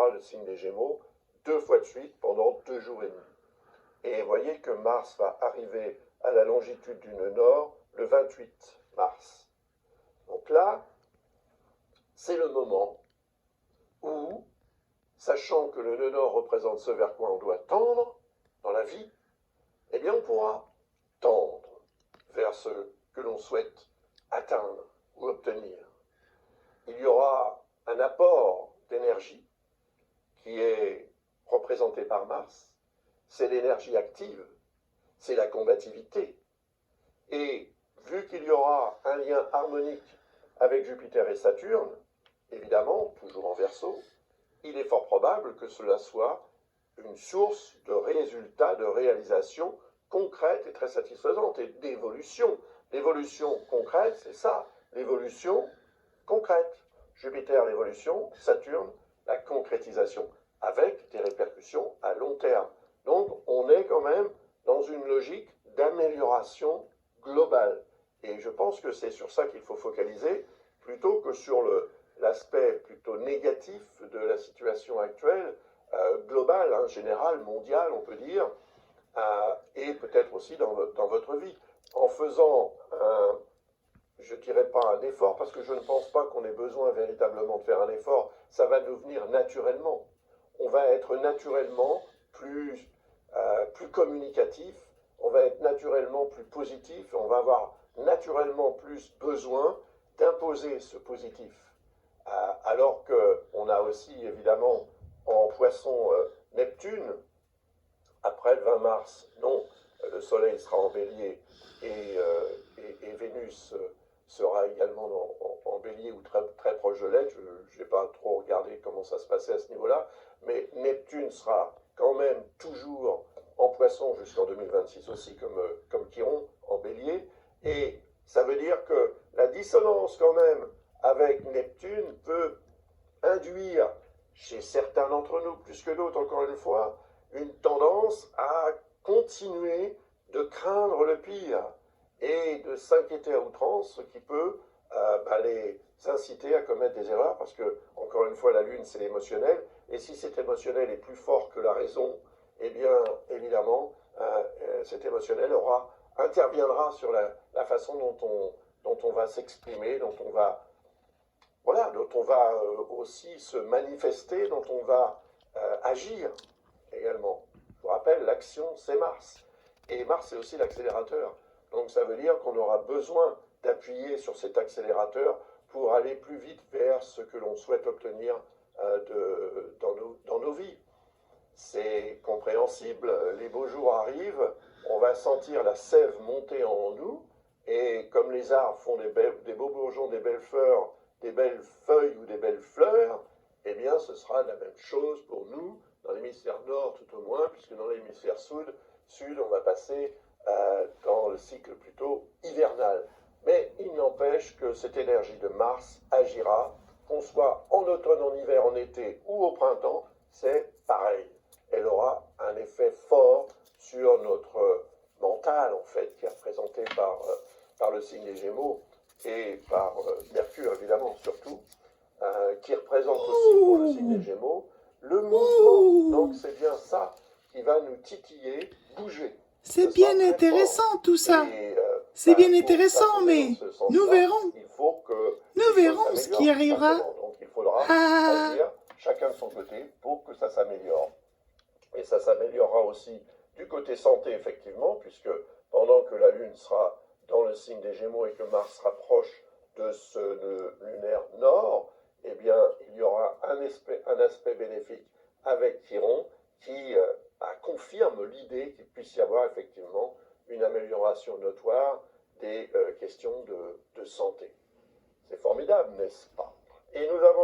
aura le signe des Gémeaux 2 fois de suite pendant 2 jours et demi. Et vous voyez que Mars va arriver à la longitude du nœud nord le 28 mars. Donc là, c'est le moment où, sachant que le nœud nord représente ce vers quoi on doit tendre dans la vie, eh bien on pourra tendre vers ce que l'on souhaite atteindre ou obtenir. Il y aura un apport d'énergie qui est représenté par Mars, c'est l'énergie active, c'est la combativité. Et vu qu'il y aura un lien harmonique avec Jupiter et Saturne, évidemment, toujours en Verseau, il est fort probable que cela soit une source de résultats, de réalisations concrètes et très satisfaisantes, et d'évolution. L'évolution concrète, c'est ça, l'évolution concrète. Jupiter, l'évolution, Saturne, la concrétisation, avec des répercussions à long terme. Donc, on est quand même dans une logique d'amélioration globale. Et je pense que c'est sur ça qu'il faut focaliser, plutôt que sur l'aspect plutôt négatif de la situation actuelle, globale, hein, générale, mondiale, on peut dire, et peut-être aussi dans votre vie. En faisant je ne dirais pas un effort, parce que je ne pense pas qu'on ait besoin véritablement de faire un effort, ça va nous venir naturellement. On va être naturellement plus communicatif, on va être naturellement plus positif, on va avoir naturellement plus besoin d'imposer ce positif. Alors qu'on a aussi évidemment en Poisson Neptune, après le 20 mars, non, le Soleil sera en Bélier et Vénus sera également en Bélier ou très, très proche de l'être. Je n'ai pas trop regardé comment ça se passait à ce niveau-là, mais Neptune sera quand même toujours en Poisson jusqu'en 2026 aussi, comme Chiron en Bélier, et ça veut dire que la dissonance quand même avec Neptune peut induire chez certains d'entre nous, plus que d'autres encore une fois, une tendance à continuer de craindre le pire et de s'inquiéter à outrance, ce qui peut les inciter à commettre des erreurs, parce que, encore une fois, la Lune, c'est émotionnel, et si cet émotionnel est plus fort que la raison, eh bien, évidemment, cet émotionnel interviendra sur la façon dont on va s'exprimer, dont on va aussi se manifester, dont on va agir également. Je vous rappelle, l'action, c'est Mars. Et Mars, c'est aussi l'accélérateur. Donc ça veut dire qu'on aura besoin d'appuyer sur cet accélérateur pour aller plus vite vers ce que l'on souhaite obtenir dans nos vies. C'est compréhensible, les beaux jours arrivent, on va sentir la sève monter en nous, et comme les arbres font des beaux bourgeons, des belles fleurs, des belles feuilles ou des belles fleurs, eh bien ce sera la même chose pour nous, dans l'hémisphère nord tout au moins, puisque dans l'hémisphère sud, on va passer dans le cycle plutôt hivernal. Mais il n'empêche que cette énergie de Mars agira, qu'on soit en automne, en hiver, en été ou au printemps, c'est pareil. Elle aura un effet fort sur notre mental, en fait, qui est représenté par le signe des Gémeaux et par Mercure, évidemment, surtout, qui représente aussi pour le signe des Gémeaux le mouvement. Donc c'est bien ça qui va nous titiller, bouger. C'est bien intéressant tout ça. C'est bien intéressant, mais nous verrons. Nous verrons ce qui arrivera. Donc il faudra agir chacun de son côté pour que ça s'améliore. Et ça s'améliorera aussi du côté santé, effectivement, puisque pendant que la Lune sera dans le signe des Gémeaux et que Mars sera proche de ce lunaire nord, eh bien, il y aura un aspect bénéfique avec Chiron qui confirme l'idée qu'il puisse y avoir effectivement une amélioration notoire des questions de santé. C'est formidable, n'est-ce pas? Et nous avons